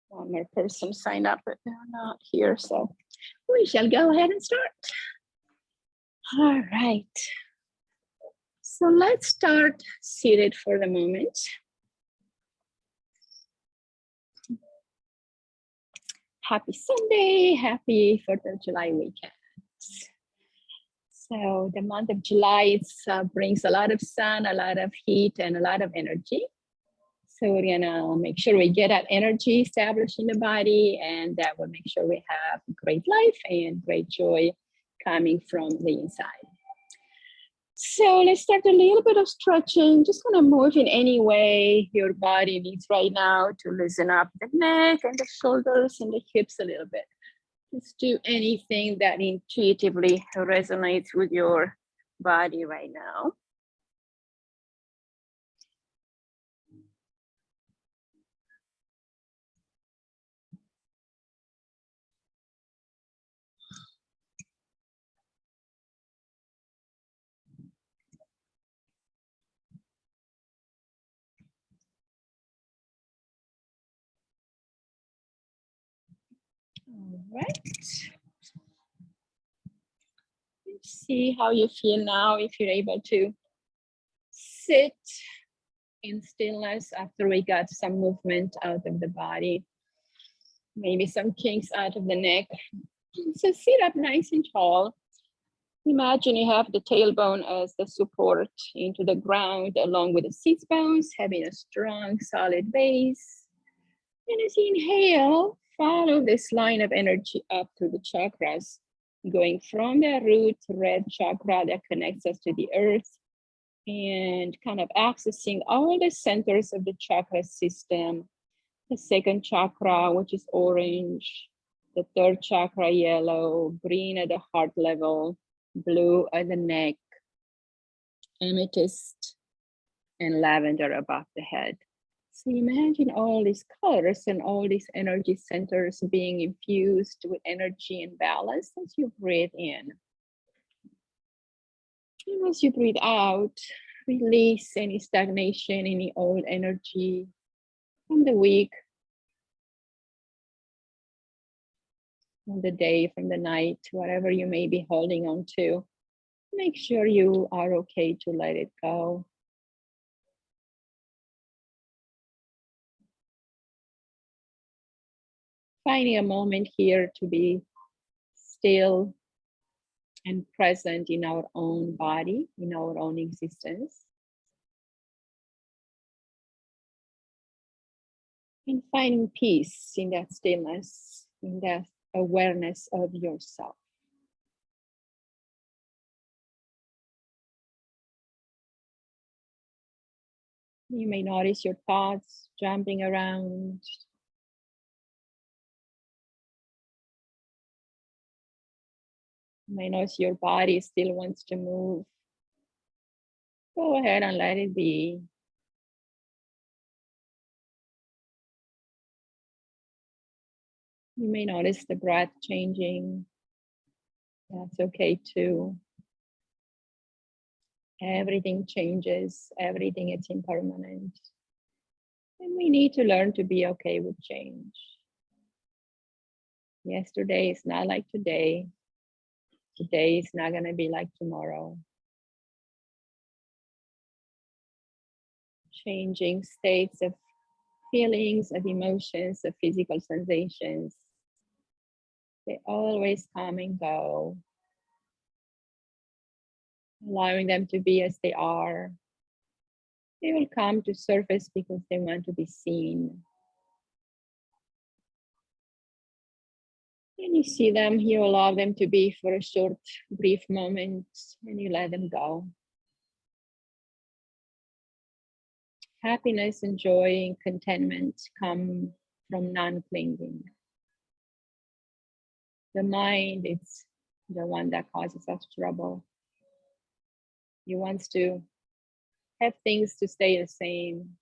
One more person signed up, but they're not here. So we shall go ahead and start. All right. So let's start seated for the moment. Happy Sunday, happy 4th of July weekend. So the month of July brings a lot of sun, a lot of heat, and a lot of energy. So we're gonna make sure we get that energy established in the body, and that will make sure we have great life and great joy coming from the inside. So let's start a little bit of stretching. Just gonna move in any way your body needs right now to loosen up the neck and the shoulders and the hips a little bit. Just do anything that intuitively resonates with your body right now. All right. See how you feel now, if you're able to sit in stillness after we got some movement out of the body. Maybe some kinks out of the neck. So sit up nice and tall. Imagine you have the tailbone as the support into the ground, along with the sits bones, having a strong, solid base. And as you inhale, follow this line of energy up through the chakras, going from the root red chakra that connects us to the earth, and kind of accessing all the centers of the chakra system. The second chakra, which is orange, the third chakra, yellow, green at the heart level, blue at the neck, amethyst, and lavender above the head. So imagine all these colors and all these energy centers being infused with energy and balance as you breathe in. And as you breathe out, release any stagnation, any old energy from the week, from the day, from the night, whatever you may be holding on to. Make sure you are okay to let it go. Finding a moment here to be still and present in our own body, in our own existence. And finding peace in that stillness, in that awareness of yourself. You may notice your thoughts jumping around. You may notice your body still wants to move. Go ahead and let it be. You may notice the breath changing. That's okay too. Everything changes, everything is impermanent. And we need to learn to be okay with change. Yesterday is not like today. Today is not gonna be like tomorrow. Changing states of feelings, of emotions, of physical sensations. They always come and go. Allowing them to be as they are. They will come to surface because they want to be seen. And you see them, you allow them to be for a short, brief moment, and you let them go. Happiness and joy and contentment come from non-clinging. The mind is the one that causes us trouble. It wants to have things to stay the same,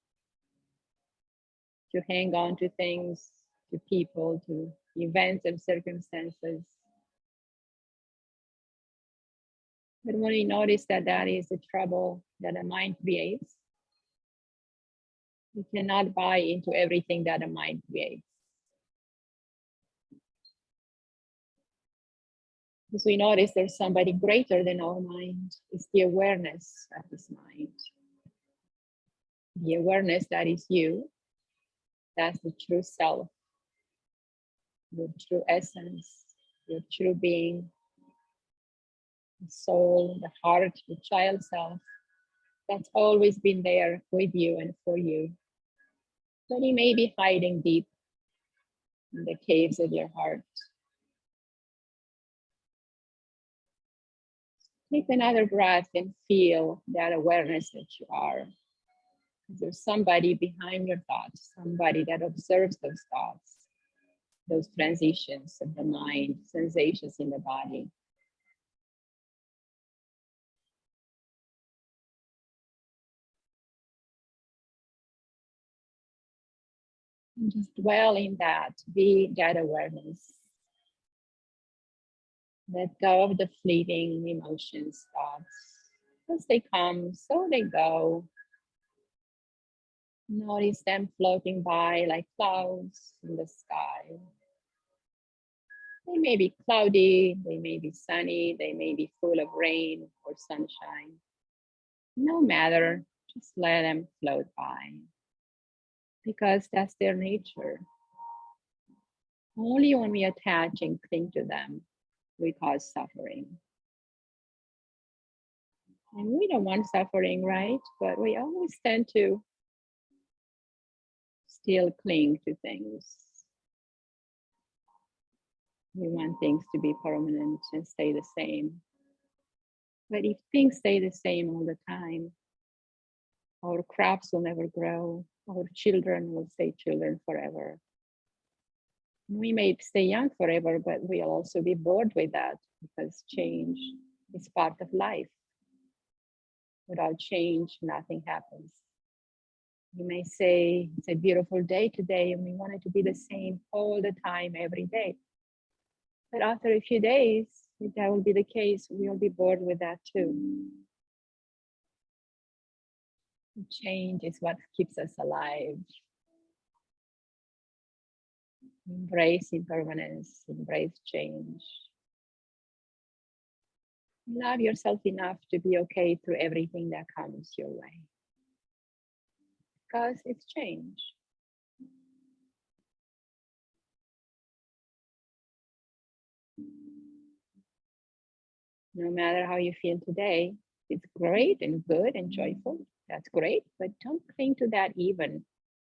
to hang on to things, to people, to events and circumstances. But when you notice that that is the trouble that the mind creates, you cannot buy into everything that the mind creates. Because we notice there's somebody greater than our mind. It's the awareness of this mind. The awareness that is you. That's the true self. Your true essence. Your true being. The soul, the heart, the child self. That's always been there with you and for you. But it may be hiding deep in the caves of your heart. Take another breath and feel that awareness that you are. There's somebody behind your thoughts, somebody that observes those thoughts, those transitions of the mind, sensations in the body. And just dwell in that, be that awareness. Let go of the fleeting emotions, thoughts. As they come, so they go. Notice them floating by like clouds in the sky. They may be cloudy, they may be sunny, they may be full of rain or sunshine. No matter, just let them float by. Because that's their nature. Only when we attach and cling to them, we cause suffering. And we don't want suffering, right? But we always tend to still cling to things. We want things to be permanent and stay the same. But if things stay the same all the time, our crops will never grow. Our children will stay children forever. We may stay young forever, but we'll also be bored with that because change is part of life. Without change, nothing happens. You may say, it's a beautiful day today, and we want it to be the same all the time, every day. But after a few days, if that will be the case, we'll be bored with that too. Change is what keeps us alive. Embrace impermanence, embrace change. Love yourself enough to be okay through everything that comes your way. Because it's change. No matter how you feel today, it's great and good and joyful. That's great, but don't cling to that even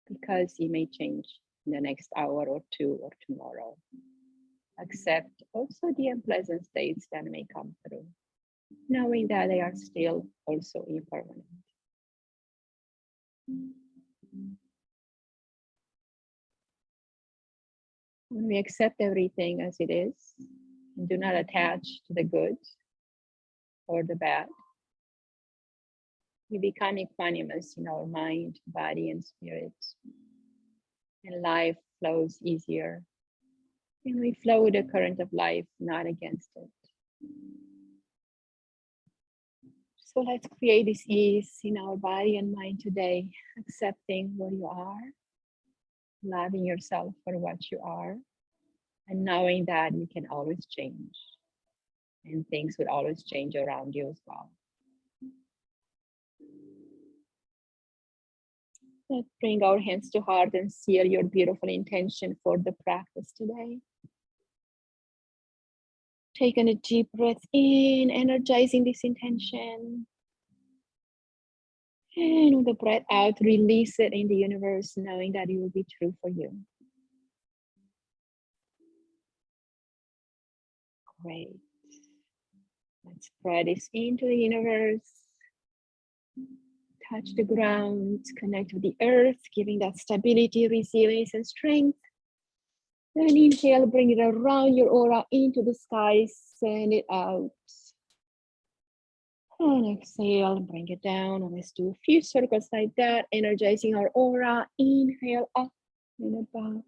because it may change in the next hour or two or tomorrow. Accept also the unpleasant states that may come through, knowing that they are still also impermanent. When we accept everything as it is and do not attach to the good or the bad, we become equanimous in our mind, body, and spirit. And life flows easier. And we flow with the current of life, not against it. So let's create this ease in our body and mind today, accepting where you are, loving yourself for what you are, and knowing that you can always change. And things will always change around you as well. Let's bring our hands to heart and seal your beautiful intention for the practice today. Take a deep breath in, energizing this intention. And with the breath out, release it in the universe, knowing that it will be true for you. Great. Let's spread this into the universe. Touch the ground, connect with the earth, giving that stability, resilience, and strength. Then inhale, bring it around your aura into the sky, send it out. And exhale, bring it down. And let's do a few circles like that, energizing our aura. Inhale up and above.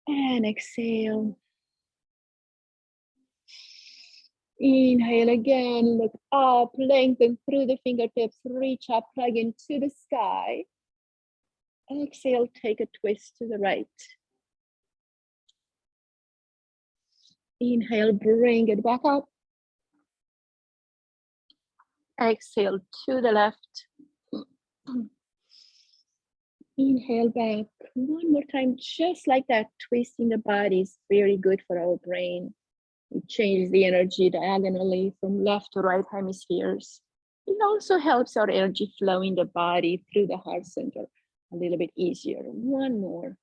And exhale. Inhale again, look up, lengthen through the fingertips, reach up, plug into the sky. Exhale, take a twist to the right. Inhale, bring it back up. Exhale to the left. Inhale back. One more time, just like that. Twisting the body is very good for our brain. It changes the energy diagonally from left to right hemispheres. It also helps our energy flow in the body through the heart center a little bit easier. One more.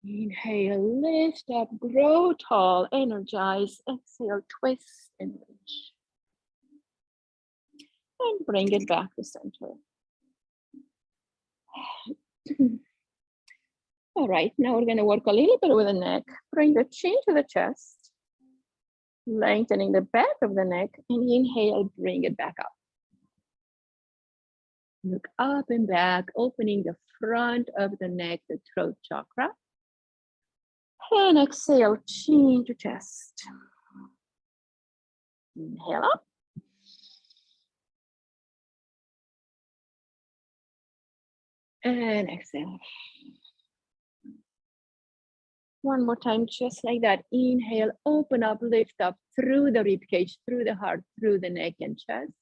Inhale, lift up, grow tall, energize. Exhale, twist and reach. And bring it back to center. All right, now we're going to work a little bit with the neck. Bring the chin to the chest, lengthening the back of the neck, and inhale, bring it back up. Look up and back, opening the front of the neck, the throat chakra. And exhale, chin to chest. Inhale up. And exhale. One more time, just like that. Inhale, open up, lift up through the rib cage, through the heart, through the neck and chest.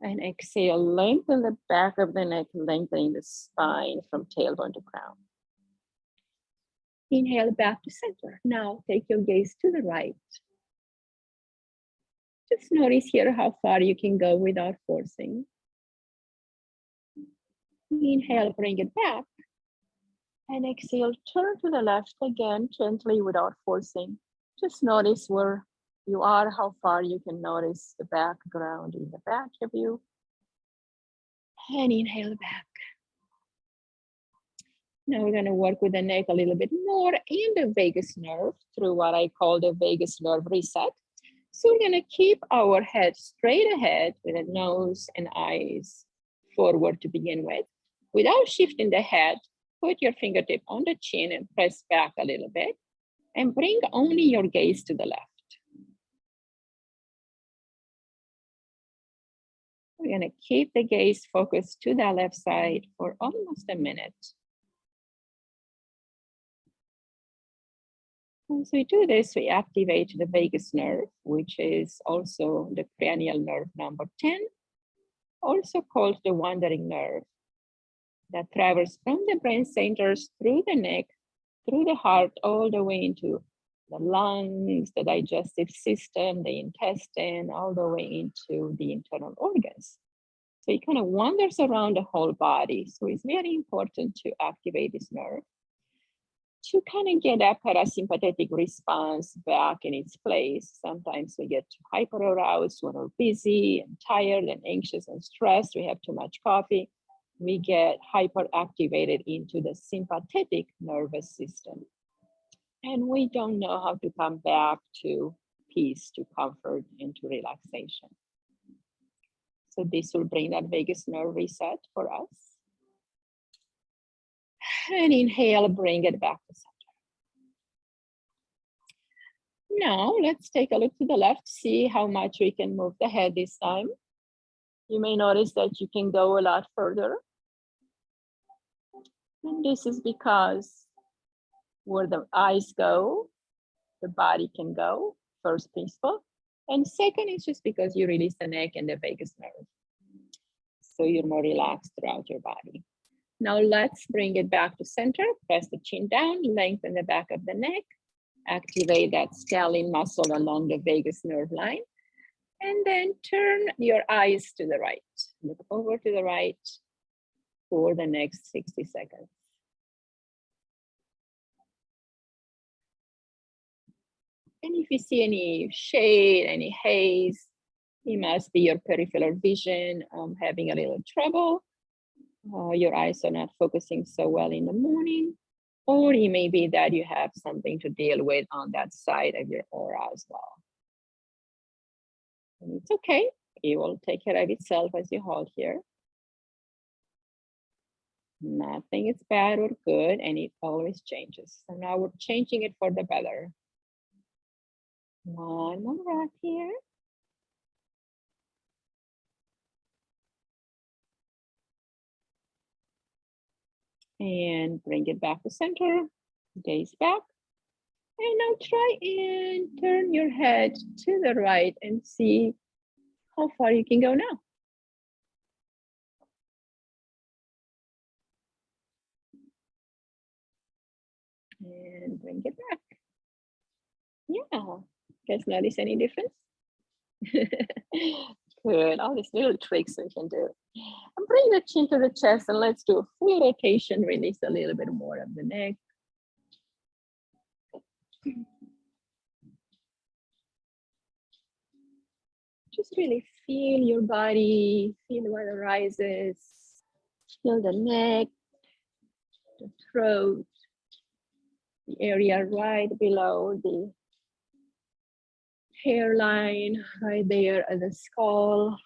And exhale, lengthen the back of the neck, lengthening the spine from tailbone to crown. Inhale back to center. Now take your gaze to the right. Just notice here how far you can go without forcing. Inhale, bring it back. And exhale, turn to the left again, gently without forcing. Just notice where you are, how far you can notice the background in the back of you. And inhale back. Now we're going to work with the neck a little bit more and the vagus nerve through what I call the vagus nerve reset. So we're going to keep our head straight ahead with the nose and eyes forward to begin with. Without shifting the head, put your fingertip on the chin and press back a little bit and bring only your gaze to the left. We're going to keep the gaze focused to the left side for almost a minute. As we do this, we activate the vagus nerve, which is also the cranial nerve number 10, also called the wandering nerve, that travels from the brain centers through the neck, through the heart, all the way into the lungs, the digestive system, the intestine, all the way into the internal organs. So it kind of wanders around the whole body. So it's very important to activate this nerve to kind of get that parasympathetic response back in its place. Sometimes we get hyper-aroused when we're busy and tired and anxious and stressed. We have too much coffee. We get hyper-activated into the sympathetic nervous system. And we don't know how to come back to peace, to comfort, and to relaxation. So this will bring that vagus nerve reset for us. And inhale, bring it back to center. Now let's take a look to the left, see how much we can move the head this time. You may notice that you can go a lot further. And this is because where the eyes go, the body can go, first principle. And second is just because you release the neck and the vagus nerve. So you're more relaxed throughout your body. Now let's bring it back to center. Press the chin down, lengthen the back of the neck, activate that scalene muscle along the vagus nerve line, and then turn your eyes to the right. Look over to the right for the next 60 seconds. And if you see any shade, any haze, it must be your peripheral vision having a little trouble. Your eyes are not focusing so well in the morning, or it may be that you have something to deal with on that side of your aura as well. And it's okay, it will take care of itself as you hold here. Nothing is bad or good, and it always changes. So now we're changing it for the better. One more breath here. And bring it back to center, gaze back. And now try and turn your head to the right and see how far you can go now. And bring it back. Yeah, guys notice any difference? Good, all these little tricks we can do. And bring the chin to the chest and let's do a full rotation, release a little bit more of the neck. Just really feel your body, feel what arises, feel the neck, the throat, the area right below the hairline, right there at the skull.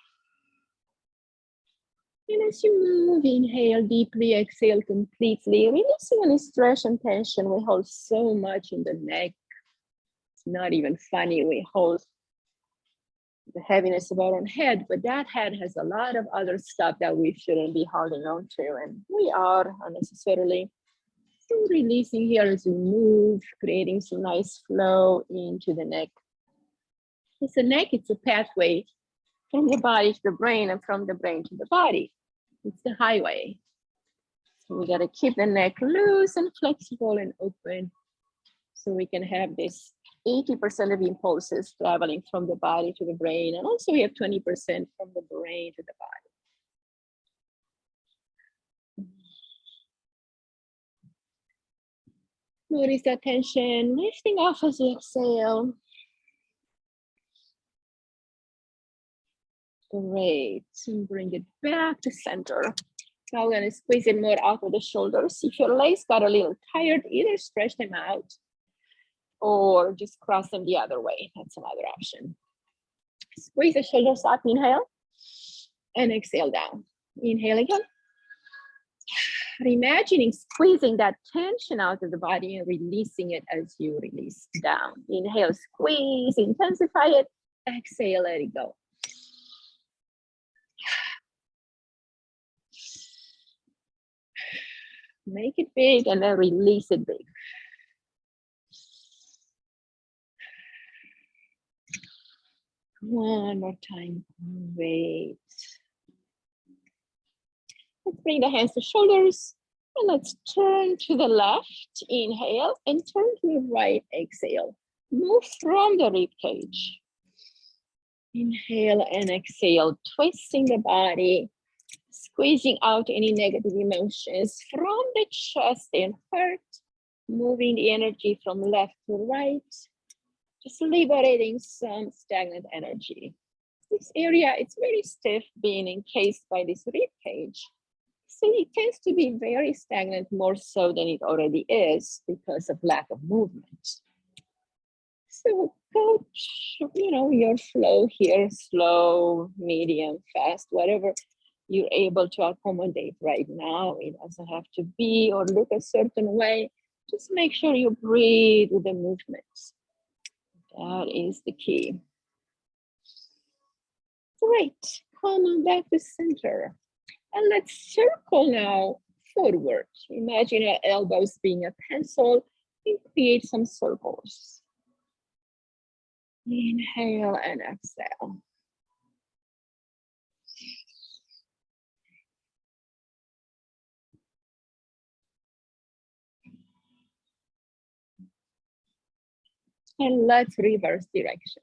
And as you move, inhale deeply, exhale completely, releasing any stress and tension. We hold so much in the neck. It's not even funny. We hold the heaviness of our own head, but that head has a lot of other stuff that we shouldn't be holding on to, and we are unnecessarily. So releasing here as we move, creating some nice flow into the neck. It's a neck, it's a pathway from the body to the brain and from the brain to the body. It's the highway. So we gotta keep the neck loose and flexible and open so we can have this 80% of impulses traveling from the body to the brain. And also we have 20% from the brain to the body. Notice that tension lifting off as you exhale. Great, and bring it back to center. Now we're gonna squeeze it more out of the shoulders. If your legs got a little tired, either stretch them out or just cross them the other way. That's another option. Squeeze the shoulders up, inhale, and exhale down. Inhale again. Imagining squeezing that tension out of the body and releasing it as you release down. Inhale, squeeze, intensify it. Exhale, let it go. Make it big and then release it big. One more time. Great. Let's bring the hands to shoulders and let's turn to the left. Inhale and turn to the right. Exhale. Move from the rib cage. Inhale and exhale, twisting the body, squeezing out any negative emotions from the chest and heart, moving the energy from left to right, just liberating some stagnant energy. This area, it's very stiff, being encased by this rib cage. So it tends to be very stagnant, more so than it already is because of lack of movement. So go, your flow here, slow, medium, fast, whatever you're able to accommodate right now. It doesn't have to be or look a certain way. Just make sure you breathe with the movements. That is the key. Great, come on back to center. And let's circle now forward. Imagine your elbows being a pencil and create some circles. Inhale and exhale. And let's reverse direction.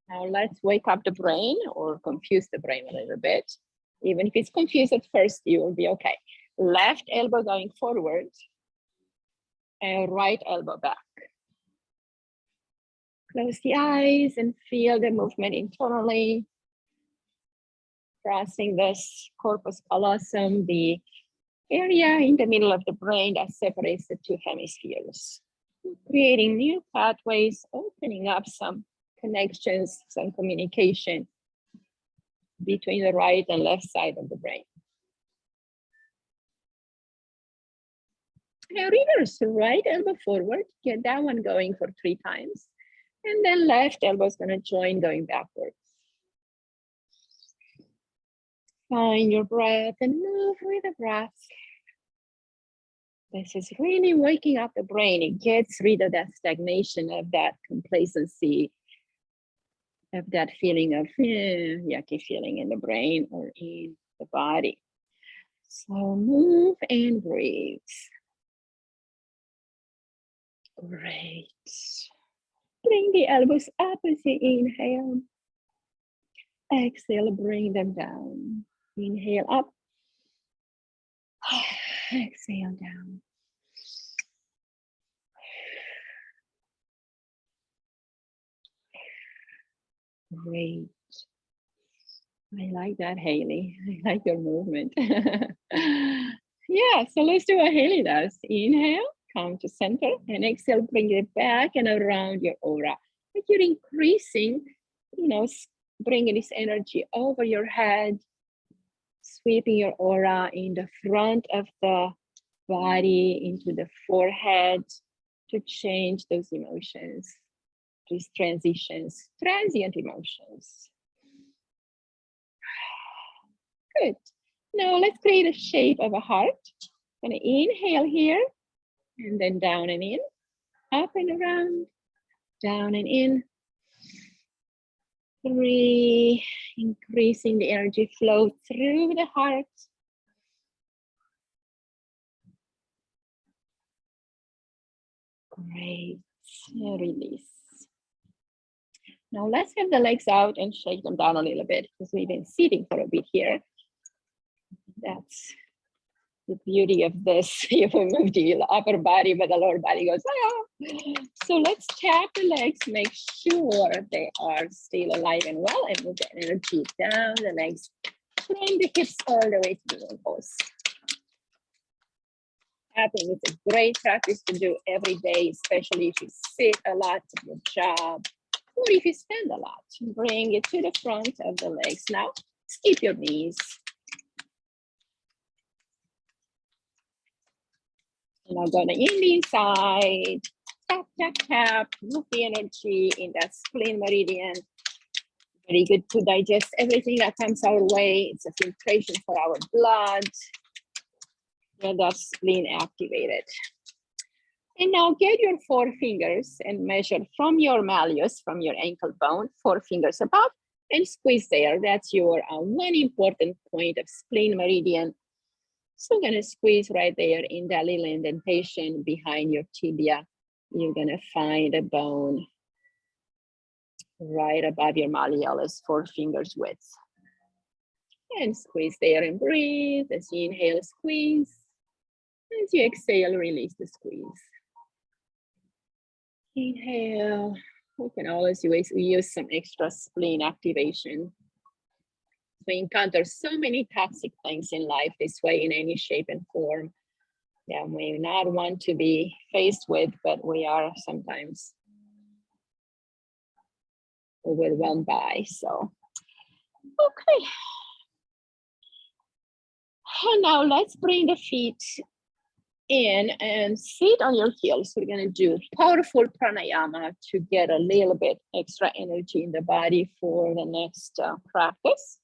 Now let's wake up the brain or confuse the brain a little bit. Even if it's confused at first, you will be okay. Left elbow going forward and right elbow back. Close the eyes and feel the movement internally. Crossing this corpus callosum, the area in the middle of the brain that separates the two hemispheres. Creating new pathways, opening up some connections, some communication between the right and left side of the brain. Now reverse, right elbow forward, get that one going for 3 times. And then left elbow is gonna join going backwards. Find your breath and move with the breath. This is really waking up the brain. It gets rid of that stagnation, of that complacency, of that feeling of yucky feeling in the brain or in the body. So move and breathe. Great. Bring the elbows up as you inhale. Exhale, bring them down. Inhale up. Exhale down. Great. I like that, Haley. I like your movement. Yeah, so let's do what Haley does. Inhale, come to center, and exhale, bring it back and around your aura. Like you're increasing, bringing this energy over your head, sweeping your aura in the front of the body, into the forehead, to change those emotions, these transitions, transient emotions. Good. Now let's create a shape of a heart. Gonna inhale here, and then down and in, up and around, down and in. 3, increasing the energy flow through the heart. Great, release. Now let's have the legs out and shake them down a little bit, because we've been sitting for a bit here. That's the beauty of this. You will move the upper body, but the lower body goes, ah. So let's tap the legs, make sure they are still alive and well, and move the energy down the legs. Bring the hips all the way to the ankles. Tapping is a great practice to do every day, especially if you sit a lot at your job, or if you stand a lot. Bring it to the front of the legs. Now, skip your knees. Now go to the inside, tap, tap, tap, move the energy in that spleen meridian. Very good to digest everything that comes our way. It's a filtration for our blood. Get that spleen activated. And now get your 4 fingers and measure from your malleus, from your ankle bone, 4 fingers above, and squeeze there. That's your one important point of spleen meridian. So I'm gonna squeeze right there in that little indentation behind your tibia. You're gonna find a bone right above your malleolus, 4 fingers width. And squeeze there and breathe. As you inhale, squeeze. As you exhale, release the squeeze. Inhale. We can always use some extra spleen activation. We encounter so many toxic things in life this way, in any shape and form, that we not want to be faced with, but we are sometimes overwhelmed by. So, okay. And now let's bring the feet in and sit on your heels. We're gonna do powerful pranayama to get a little bit extra energy in the body for the next practice.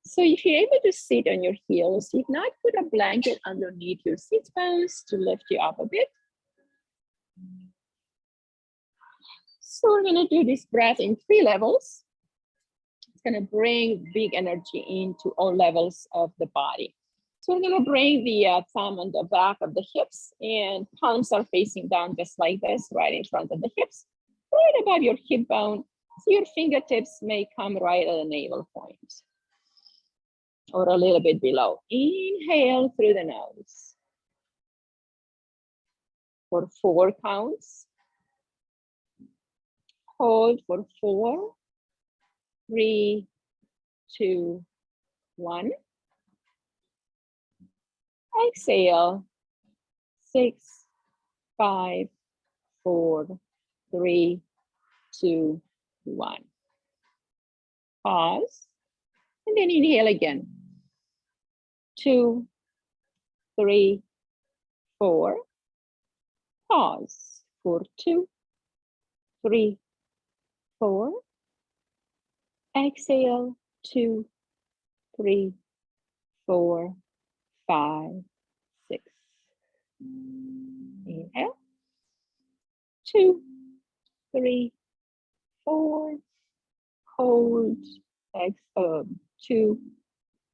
So if you're able to sit on your heels, if not, put a blanket underneath your sit bones to lift you up a bit. So we're gonna do this breath in 3 levels. It's gonna bring big energy into all levels of the body. So we're gonna bring the thumb on the back of the hips, and palms are facing down just like this, right in front of the hips, right above your hip bone. So your fingertips may come right at the navel point, or a little bit below. Inhale through the nose for 4 counts. Hold for 4, 3, 2, 1. Exhale, 6, 5, 4, 3, 2, 1. Pause, and then inhale again. 2, 3, 4. Pause for 2, 3, 4. Exhale, 2, 3, 4, 5, 6. Inhale, 2, 3, 4. Hold. Exhale, 2,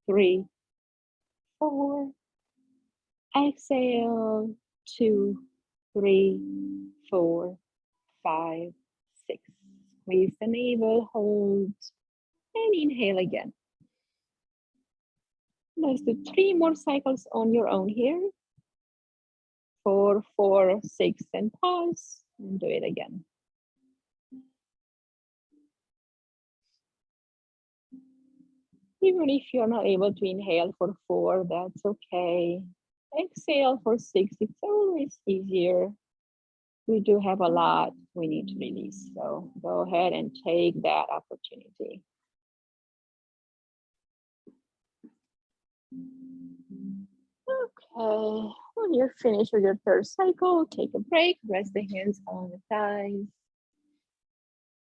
3, 4. Exhale, 2, 3, 4, 5, 6. Squeeze the navel, hold, and inhale again. Let's do 3 more cycles on your own here. 4, 4, 6, and pause, and do it again. Even if you're not able to inhale for 4, that's okay. Exhale for 6, it's always easier. We do have a lot we need to release, so go ahead and take that opportunity. Okay, when you're finished with your 3rd cycle, take a break, rest the hands on the thighs.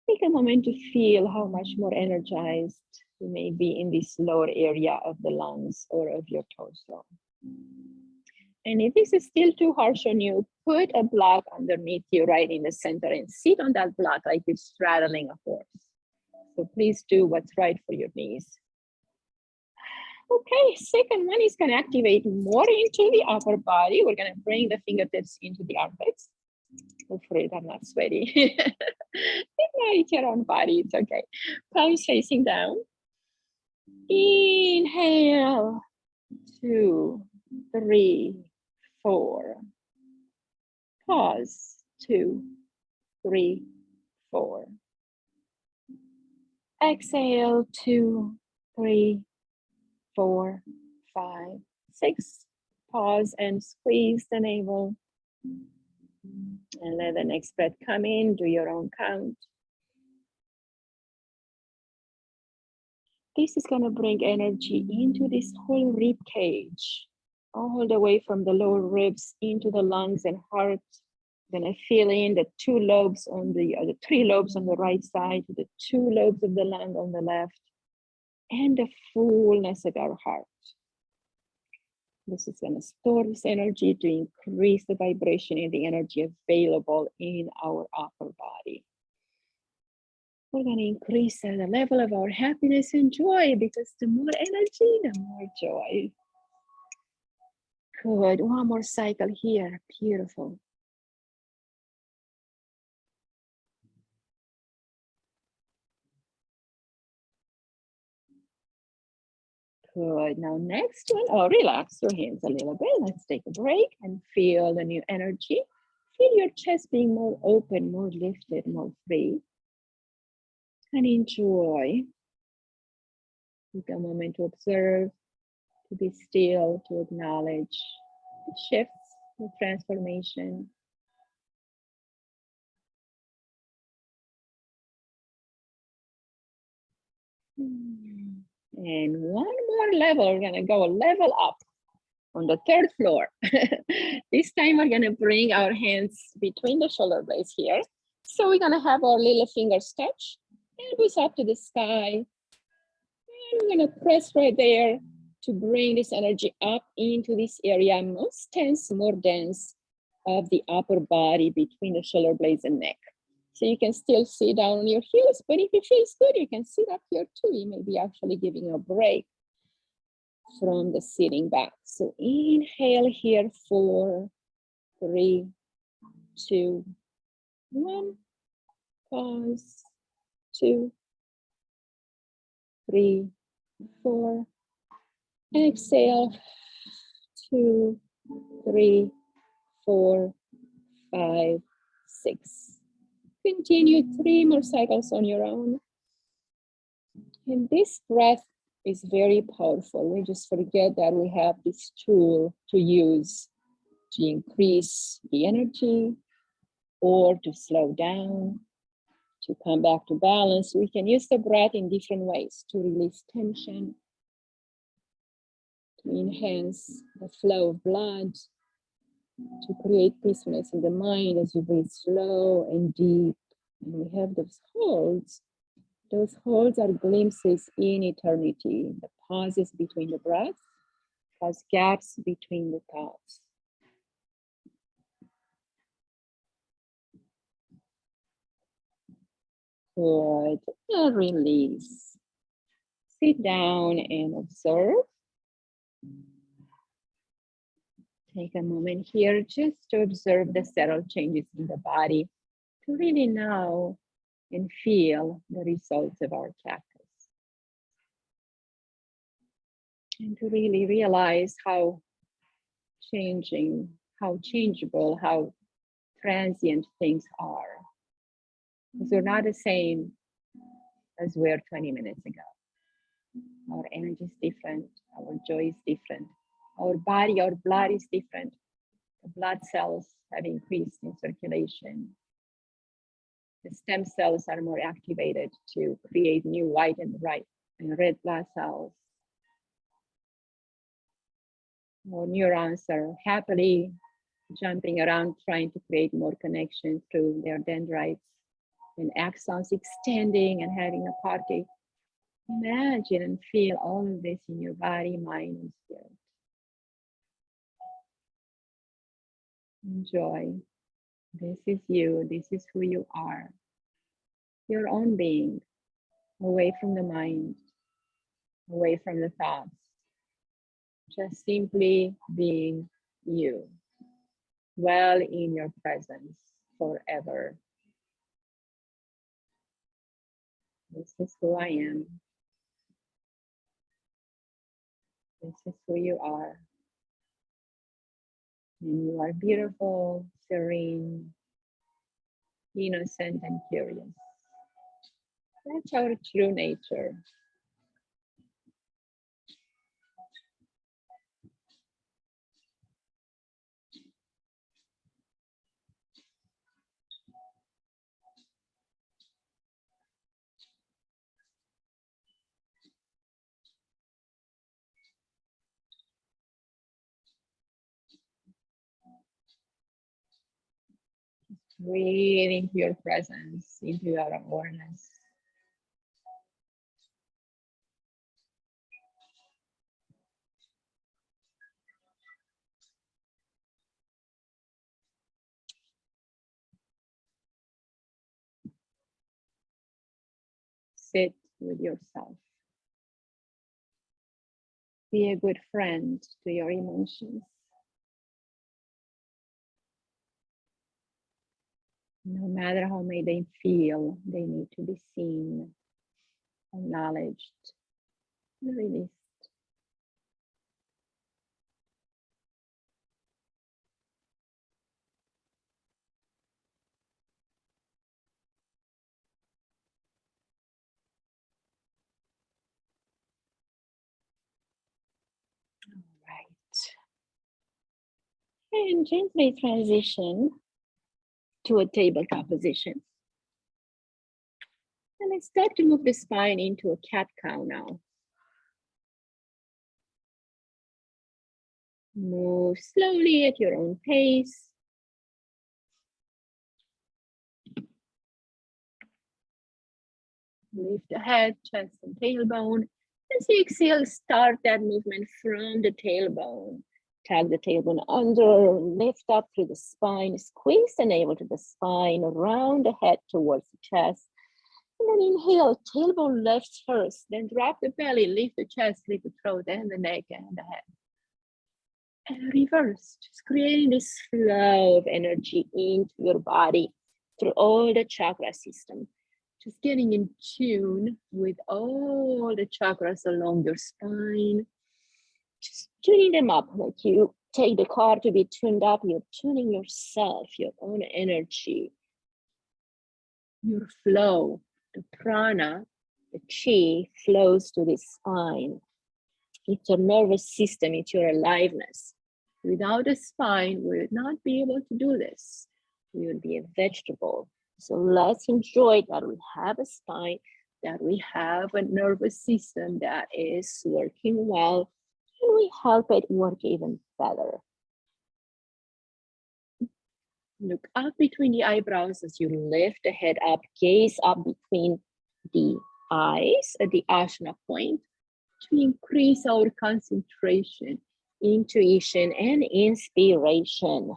Take a moment to feel how much more energized you may be in this lower area of the lungs or of your torso. And if this is still too harsh on you, put a block underneath you right in the center and sit on that block like you're straddling a horse. So please do what's right for your knees. Okay, second one is going to activate more into the upper body. We're going to bring the fingertips into the armpits. Hopefully I'm not sweaty. Ignite your own body, it's okay. Palms facing down. Inhale, 2, 3, 4. Pause, 2, 3, 4. Exhale, 2, 3, 4, 5, 6. Pause and squeeze the navel. And let the next breath come in, do your own count. This is going to bring energy into this whole rib cage, all the way from the lower ribs into the lungs and heart. Going to fill in the 2 lobes on the 3 lobes on the right side, the 2 lobes of the lung on the left, and the fullness of our heart. This is going to store this energy to increase the vibration and the energy available in our upper body. We're going to increase the level of our happiness and joy, because the more energy, the more joy. Good. One more cycle here. Beautiful. Good. Now next one. Oh, relax your hands a little bit. Let's take a break and feel the new energy. Feel your chest being more open, more lifted, more free. And enjoy. Take a moment to observe, to be still, to acknowledge the shifts, the transformation. And one more level, we're gonna go level up on the 3rd floor. This time we're gonna bring our hands between the shoulder blades here. So we're gonna have our little fingers touch, elbows up to the sky. And we're gonna press right there to bring this energy up into this area, most tense, more dense of the upper body between the shoulder blades and neck. So you can still sit down on your heels, but if it feels good, you can sit up here too. You may be actually giving a break from the sitting back. So inhale here, 4, 3, 2, 1. Pause, 2, 3, 4. Exhale, 2, 3, 4, 5, 6. Continue 3 more cycles on your own. And this breath is very powerful. We just forget that we have this tool to use to increase the energy or to slow down, to come back to balance. We can use the breath in different ways to release tension, to enhance the flow of blood, to create peacefulness in the mind as you breathe slow and deep. And we have those holds. Those holds are glimpses in eternity, the pauses between the breaths, cause gaps between the thoughts. Good. And release. Sit down and observe. Take a moment here just to observe the subtle changes in the body, to really know and feel the results of our practice. And to really realize how changing, how changeable, how transient things are. Because we're not the same as we were 20 minutes ago. Our energy is different, our joy is different, our body, our blood is different. The blood cells have increased in circulation. The stem cells are more activated to create new white and red blood cells. Our neurons are happily jumping around, trying to create more connections through their dendrites, and axons extending and having a party. Imagine and feel all of this in your body, mind, and spirit. Enjoy. This is you. This is who you are. Your own being, away from the mind, away from the thoughts. Just simply being you, well in your presence forever. This is who I am. This is who you are. And you are beautiful, serene, innocent, and curious. That's our true nature. Breathe into your presence, into your awareness. Sit with yourself. Be a good friend to your emotions. No matter how may they feel, they need to be seen, acknowledged, and released. All right. And gently transition to a tabletop position. And let's start to move the spine into a cat-cow now. Move slowly at your own pace. Lift the head, chest, and tailbone. As you exhale, start that movement from the tailbone. Tag the tailbone under, lift up through the spine, squeeze the navel to the spine, round the head towards the chest. And then inhale, tailbone lifts first, then drop the belly, lift the chest, lift the throat, and the neck and the head. And reverse, just creating this flow of energy into your body through all the chakra system. Just getting in tune with all the chakras along your spine. Just tuning them up like you take the car to be tuned up. You're tuning yourself, your own energy, your flow. The prana, the chi flows to the spine. It's your nervous system, it's your aliveness. Without a spine, we would not be able to do this. We would be a vegetable. So let's enjoy that we have a spine, that we have a nervous system that is working well, and we help it work even better. Look up between the eyebrows as you lift the head up, gaze up between the eyes at the asana point to increase our concentration, intuition, and inspiration.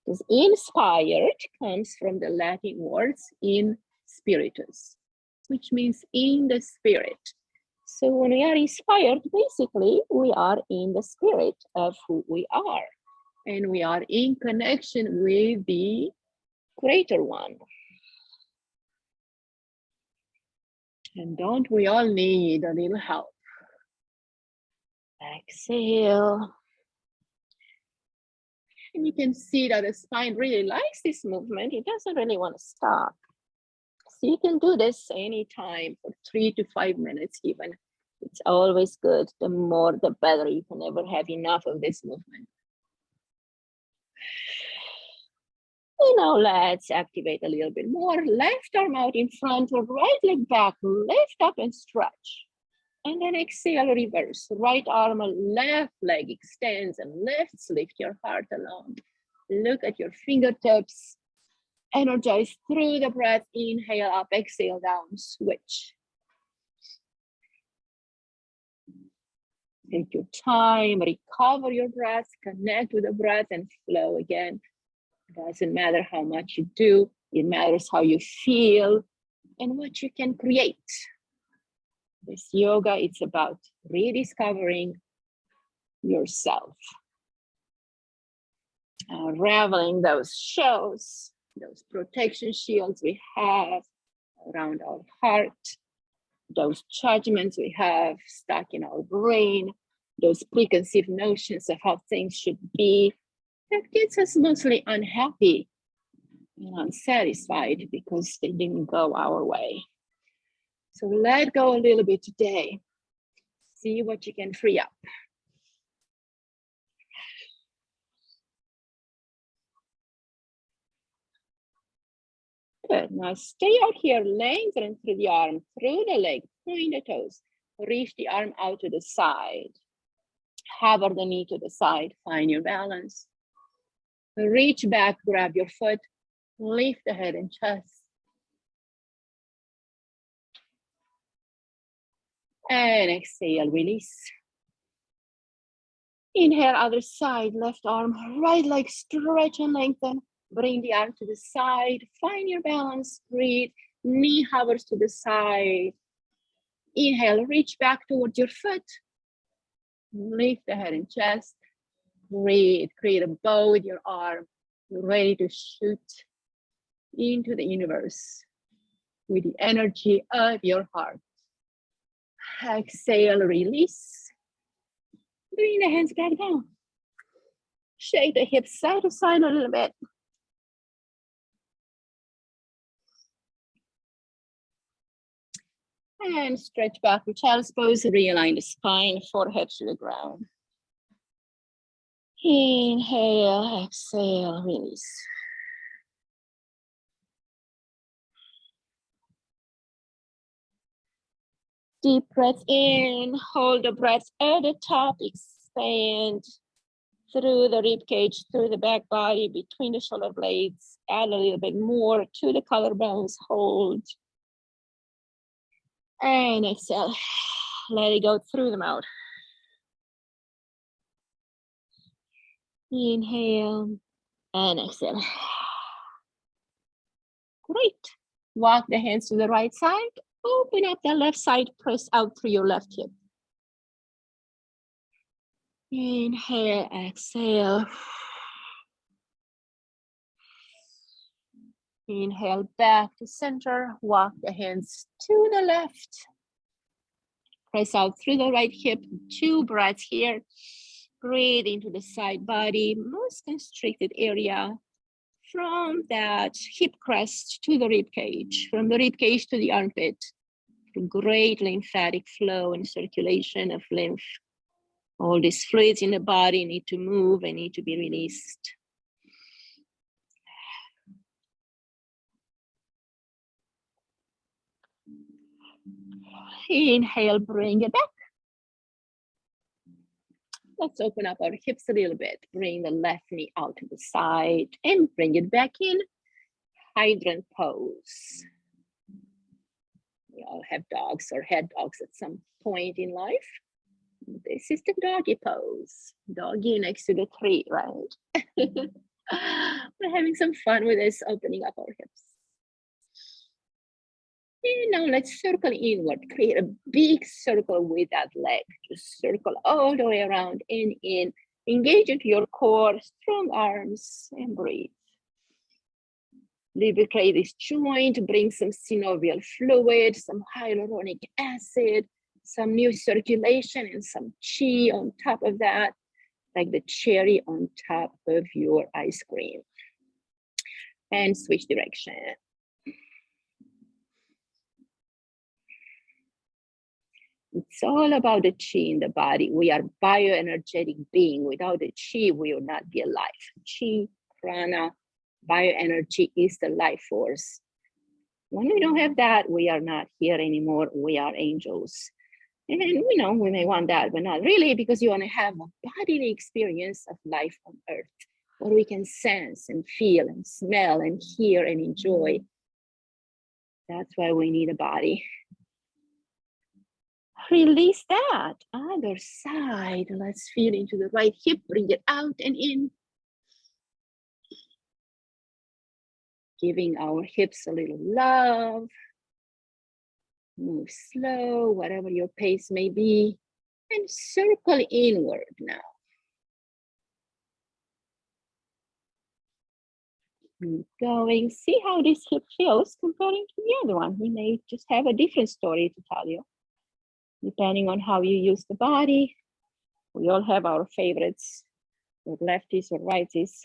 Because inspired comes from the Latin words in spiritus, which means in the spirit. So when we are inspired, basically, we are in the spirit of who we are. And we are in connection with the Greater One. And don't we all need a little help? Exhale. And you can see that the spine really likes this movement. It doesn't really want to stop. So you can do this anytime for 3 to 5 minutes even. It's always good. The more, the better. You can never have enough of this movement. And now let's activate a little bit more. Left arm out in front, or right leg back, lift up and stretch. And then exhale, reverse. Right arm, left leg extends and lifts. Lift your heart along. Look at your fingertips. Energize through the breath. Inhale up, exhale down, switch. Take your time, recover your breath, connect with the breath and flow again. It doesn't matter how much you do, it matters how you feel and what you can create. This yoga, it's about rediscovering yourself. Unraveling those shells, those protection shields we have around our heart, those judgments we have stuck in our brain, those preconceived notions of how things should be, that gets us mostly unhappy and unsatisfied because they didn't go our way. So let go a little bit today. See what you can free up. Good. Now stay out here, lengthen through the arm, through the leg, point the toes. Reach the arm out to the side. Hover the knee to the side. Find your balance. Reach back, grab your foot. Lift the head and chest. And exhale, release. Inhale, other side, left arm, right leg, stretch and lengthen. Bring the arm to the side, find your balance, breathe. Knee hovers to the side. Inhale, reach back towards your foot. Lift the head and chest. Breathe, create a bow with your arm. You're ready to shoot into the universe with the energy of your heart. Exhale, release. Bring the hands back down. Shake the hips side to side a little bit. And stretch back to child's pose. Realign the spine, forehead to the ground. Inhale, exhale, release. Deep breath in, hold the breath at the top, expand through the rib cage, through the back body, between the shoulder blades. Add a little bit more to the collarbones, hold. And exhale, let it go through the mouth. Inhale and exhale. Great. Walk the hands to the right side. Open up the left side, press out through your left hip. Inhale, exhale. Inhale back to center. Walk the hands to the left. Press out through the right hip. 2 breaths here. Breathe into the side body, most constricted area. From that hip crest to the rib cage, from the rib cage to the armpit. Great lymphatic flow and circulation of lymph. All these fluids in the body need to move and need to be released. Inhale, bring it back. Let's open up our hips a little bit. Bring the left knee out to the side and bring it back in. Hydrant pose. We all have dogs or had dogs at some point in life. This is the doggy pose. Doggy next to the tree, right? We're having some fun with this, opening up our hips. And now let's circle inward. Create a big circle with that leg. Just circle all the way around and in. Engage into your core, strong arms, and breathe. Lubricate this joint, bring some synovial fluid, some hyaluronic acid, some new circulation, and some chi on top of that, like the cherry on top of your ice cream. And switch direction. It's all about the chi in the body. We are bioenergetic being. Without the chi, we will not be alive. Chi, prana, bioenergy is the life force. When we don't have that, we are not here anymore. We are angels. And we know we may want that, but not really, because you want to have a bodily experience of life on earth, where we can sense and feel and smell and hear and enjoy. That's why we need a body. Release that. Other side. Let's feel into the right hip. Bring it out and in. Giving our hips a little love. Move slow, whatever your pace may be. And circle inward now. Keep going. See how this hip feels comparing to the other one. We may just have a different story to tell you, depending on how you use the body. We all have our favorites, or lefties or righties.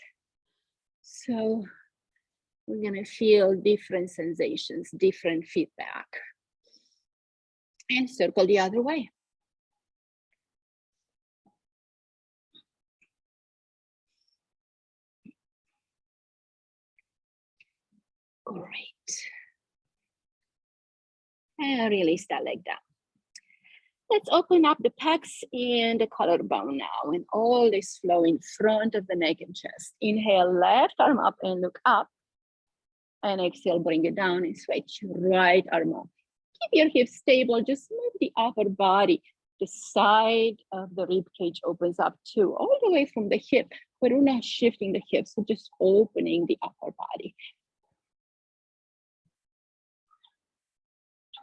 So we're gonna feel different sensations, different feedback. And circle the other way. Great. And release that leg down. Let's open up the pecs and the collarbone now, and all this flow in front of the neck and chest. Inhale, left arm up and look up. And exhale, bring it down and switch right arm up. Keep your hips stable, just move the upper body. The side of the rib cage opens up too, all the way from the hip, but we're not shifting the hips, we're just opening the upper body.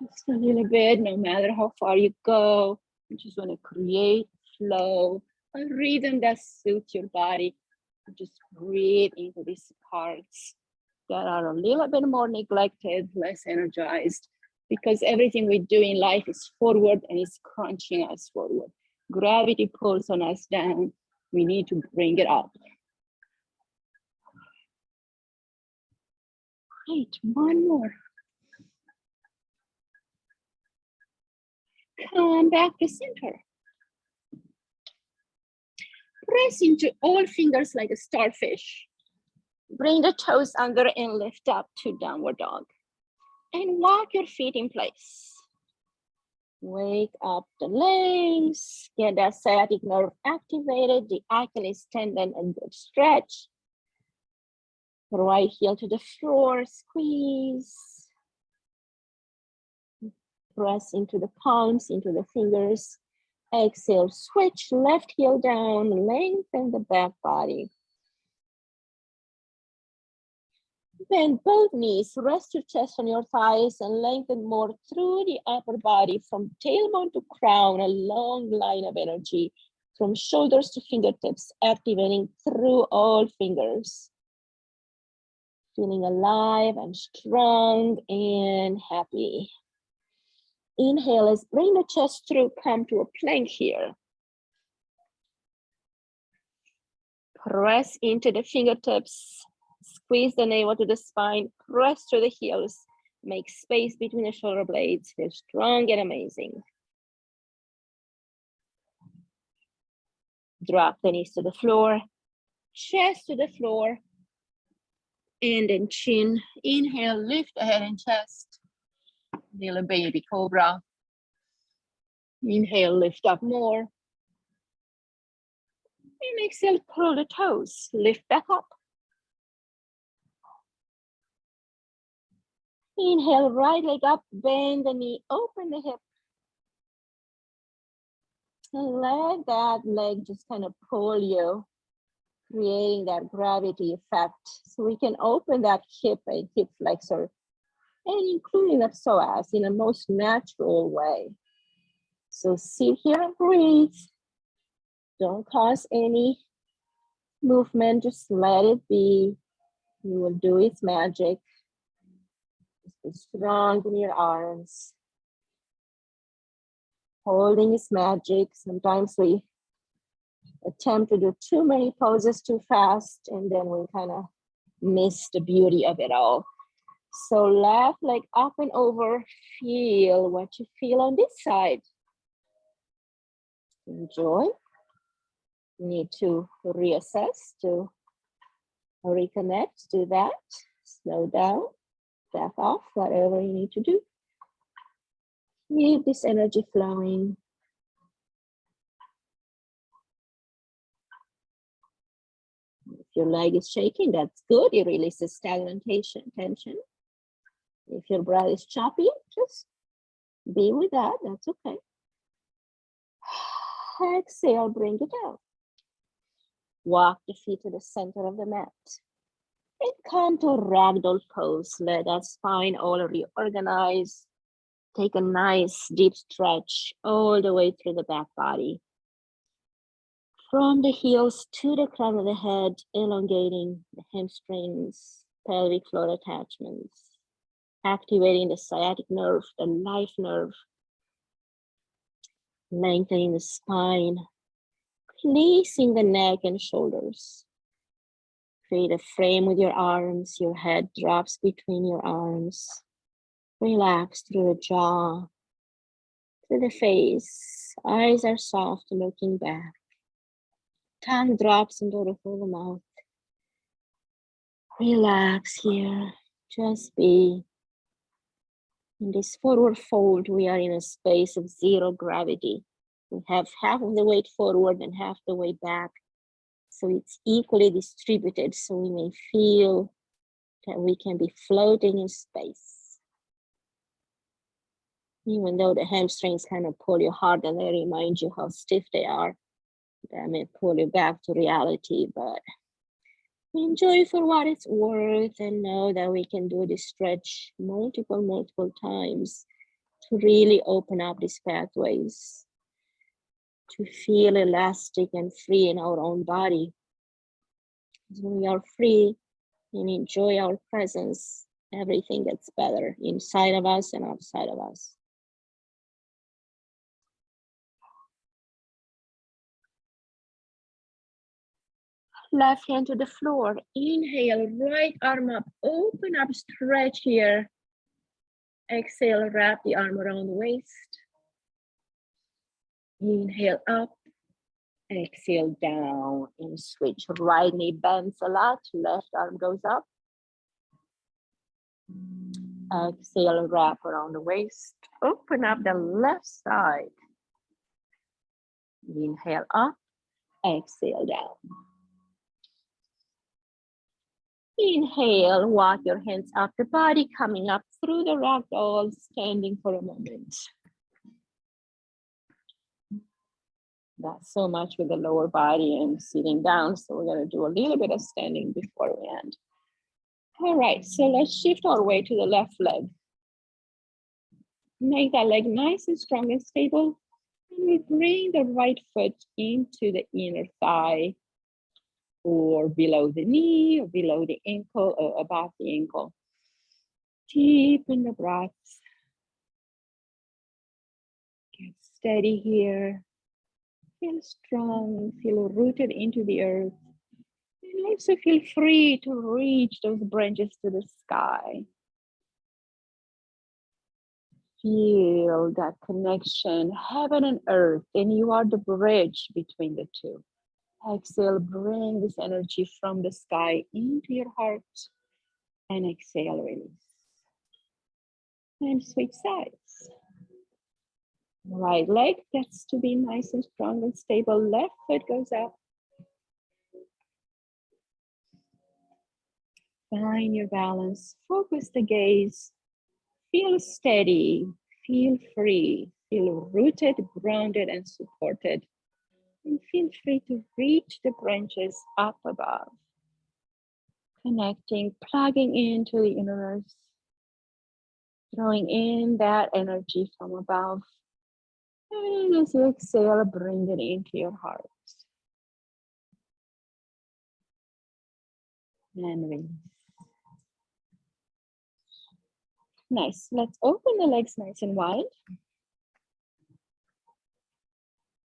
Just a little bit, no matter how far you go, you just want to create flow, a rhythm that suits your body. Just breathe into these parts that are a little bit more neglected, less energized, because everything we do in life is forward and is crunching us forward. Gravity pulls on us down. We need to bring it up. Great, one more. Come back to center. Press into all fingers like a starfish. Bring the toes under and lift up to downward dog. And walk your feet in place. Wake up the legs. Get the sciatic nerve activated, the Achilles tendon a good stretch. Right heel to the floor, squeeze. Press into the palms, into the fingers. Exhale, switch, left heel down, lengthen the back body. Bend both knees, rest your chest on your thighs and lengthen more through the upper body from tailbone to crown, a long line of energy from shoulders to fingertips, activating through all fingers. Feeling alive and strong and happy. Inhale, let's bring the chest through, come to a plank here. Press into the fingertips, squeeze the navel to the spine, press to the heels, make space between the shoulder blades, feel strong and amazing. Drop the knees to the floor, chest to the floor, and then chin. Inhale, lift the head and chest. Little baby cobra. Inhale, lift up more. And exhale, curl the toes, lift back up. Inhale, right leg up, bend the knee, open the hip. And let that leg just kind of pull you, creating that gravity effect. So we can open that hip and hip flexor, and including that psoas in a most natural way. So sit here and breathe. Don't cause any movement, just let it be. You will do its magic. Just be strong in your arms. Holding is magic. Sometimes we attempt to do too many poses too fast, and then we kind of miss the beauty of it all. So left leg up and over. Feel what you feel on this side. Enjoy. You need to reassess, to reconnect, do that. Slow down, back off, whatever you need to do. Keep this energy flowing. If your leg is shaking, that's good. It releases stagnant tension. If your breath is choppy, just be with that. That's okay. Exhale, bring it out. Walk the feet to the center of the mat. And come to ragdoll pose. Let that spine all reorganize. Take a nice deep stretch all the way through the back body. From the heels to the crown of the head, elongating the hamstrings, pelvic floor attachments, activating the sciatic nerve, the life nerve, lengthening the spine, releasing the neck and shoulders. Create a frame with your arms. Your head drops between your arms. Relax through the jaw, through the face. Eyes are soft, looking back. Tongue drops into the full mouth. Relax here. Just be. In this forward fold, we are in a space of zero gravity. We have half of the weight forward and half the way back. So it's equally distributed, so we may feel that we can be floating in space. Even though the hamstrings kind of pull you hard and they remind you how stiff they are, that may pull you back to reality, but enjoy for what it's worth and know that we can do this stretch multiple times to really open up these pathways, to feel elastic and free in our own body. As we are free and enjoy our presence, everything gets better inside of us and outside of us. Left hand to the floor. Inhale, right arm up, open up, stretch here. Exhale, wrap the arm around the waist. Inhale up, exhale down and switch. Right knee bends a lot, left arm goes up. Exhale, wrap around the waist. Open up the left side. Inhale up, exhale down. Inhale, walk your hands up the body, coming up through the ragdoll, standing for a moment. Not so much with the lower body and sitting down, so we're going to do a little bit of standing before we end. All right, so let's shift our way to the left leg. Make that leg nice and strong and stable. And we bring the right foot into the inner thigh, or below the knee, or below the ankle, or above the ankle. Deepen the breath. Get steady here. Feel strong, feel rooted into the earth. And also feel free to reach those branches to the sky. Feel that connection, heaven and earth, and you are the bridge between the two. Exhale, bring this energy from the sky into your heart, and exhale, release. And switch sides. Right leg gets to be nice and strong and stable. Left foot goes up. Find your balance, focus the gaze, feel steady, feel free, feel rooted, grounded, and supported. And feel free to reach the branches up above, connecting, plugging into the universe, drawing in that energy from above. And as you exhale, bring it into your heart. And release. Nice. Let's open the legs nice and wide.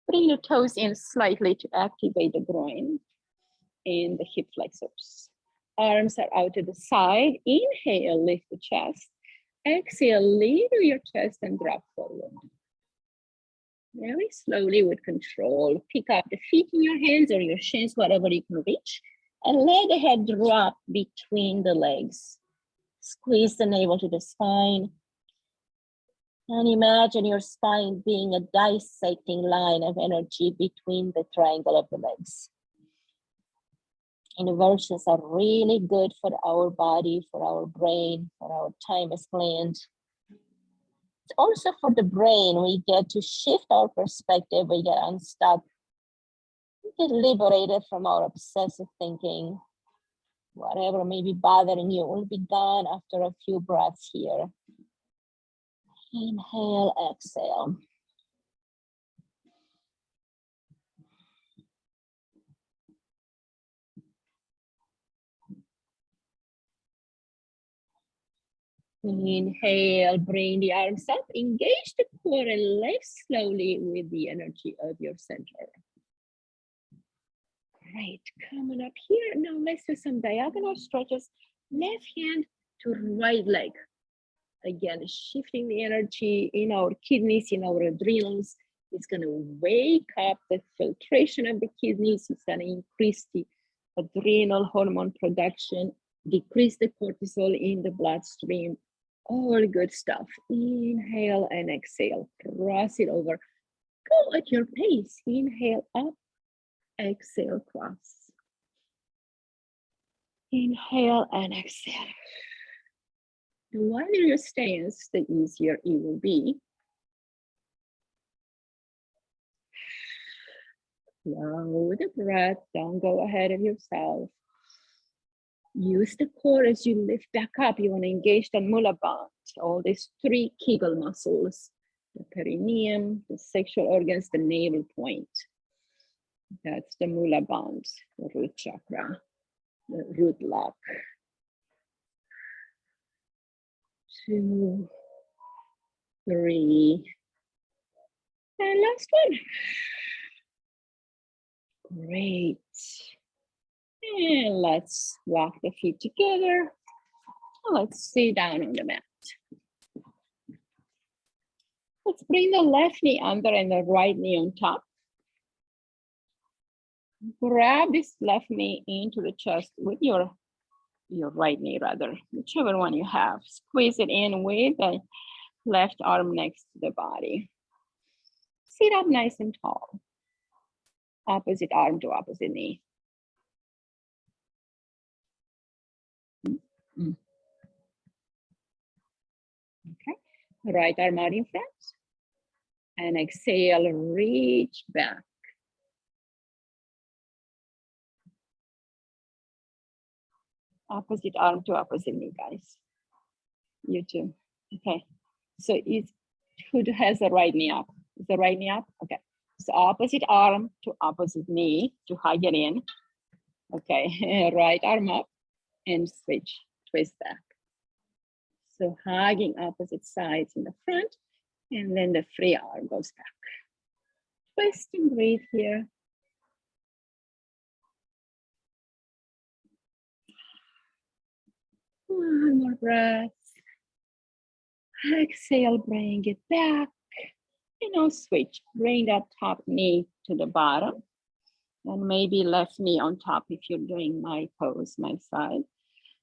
Bring your toes in slightly to activate the groin and the hip flexors. Arms are out to the side. Inhale, lift the chest. Exhale, lower your chest and drop forward. Very slowly with control. Pick up the feet in your hands or your shins, whatever you can reach. And let the head drop between the legs. Squeeze the navel to the spine. And imagine your spine being a dissecting line of energy between the triangle of the legs. Inversions are really good for our body, for our brain, for our thymus gland. It's also for the brain. We get to shift our perspective. We get unstuck. We get liberated from our obsessive thinking. Whatever may be bothering you will be gone after a few breaths here. Inhale, exhale. Inhale, bring the arms up, engage the core and lift slowly with the energy of your center. Great, coming up here. Now let's do some diagonal stretches. Left hand to right leg. Again, shifting the energy in our kidneys, in our adrenals. It's gonna wake up the filtration of the kidneys. It's gonna increase the adrenal hormone production, decrease the cortisol in the bloodstream. All good stuff. Inhale and exhale. Cross it over. Go at your pace. Inhale up, exhale, cross. Inhale and exhale. The wider your stance, the easier it will be. Slow the breath. Don't go ahead of yourself. Use the core as you lift back up. You want to engage the mula band, all these three Kegel muscles, the perineum, the sexual organs, the navel point. That's the mula band, the root chakra, the root lock. 2, 3, and last one. Great. And let's walk the feet together. Let's sit down on the mat. Let's bring the left knee under and the right knee on top. Grab this left knee into the chest with your right knee, rather, whichever one you have. Squeeze it in with the left arm next to the body. Sit up nice and tall. Opposite arm to opposite knee. Okay, right arm out in front. And exhale, reach back. Opposite arm to opposite knee, guys. You too. Okay, so who has the right knee up? Is the right knee up? Okay, so opposite arm to opposite knee to hug it in. Okay, right arm up and switch, twist back. So hugging opposite sides in the front, and then the free arm goes back. Twist and breathe here. One more breath. Exhale, bring it back. And now switch. Bring that top knee to the bottom. And maybe left knee on top if you're doing my pose, my side.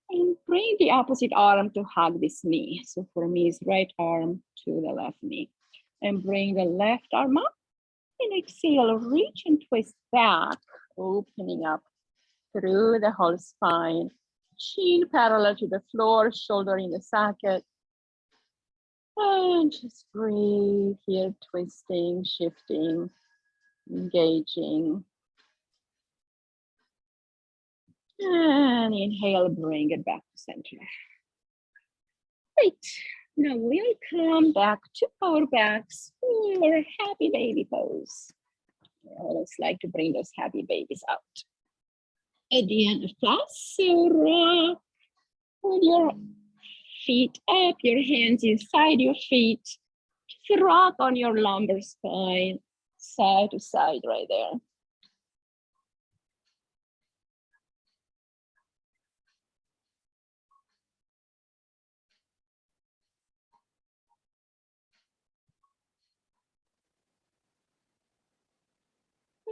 And bring the opposite arm to hug this knee. So for me, it's right arm to the left knee. And bring the left arm up. And exhale, reach and twist back, opening up through the whole spine. Chin parallel to the floor, shoulder in the socket. And just breathe here, twisting, shifting, engaging. And inhale, bring it back to center. Great. Now we'll come back to our backs for happy baby pose. I always like to bring those happy babies out. At the end of class, so rock with your feet up, your hands inside your feet. Just rock on your lumbar spine, side to side right there.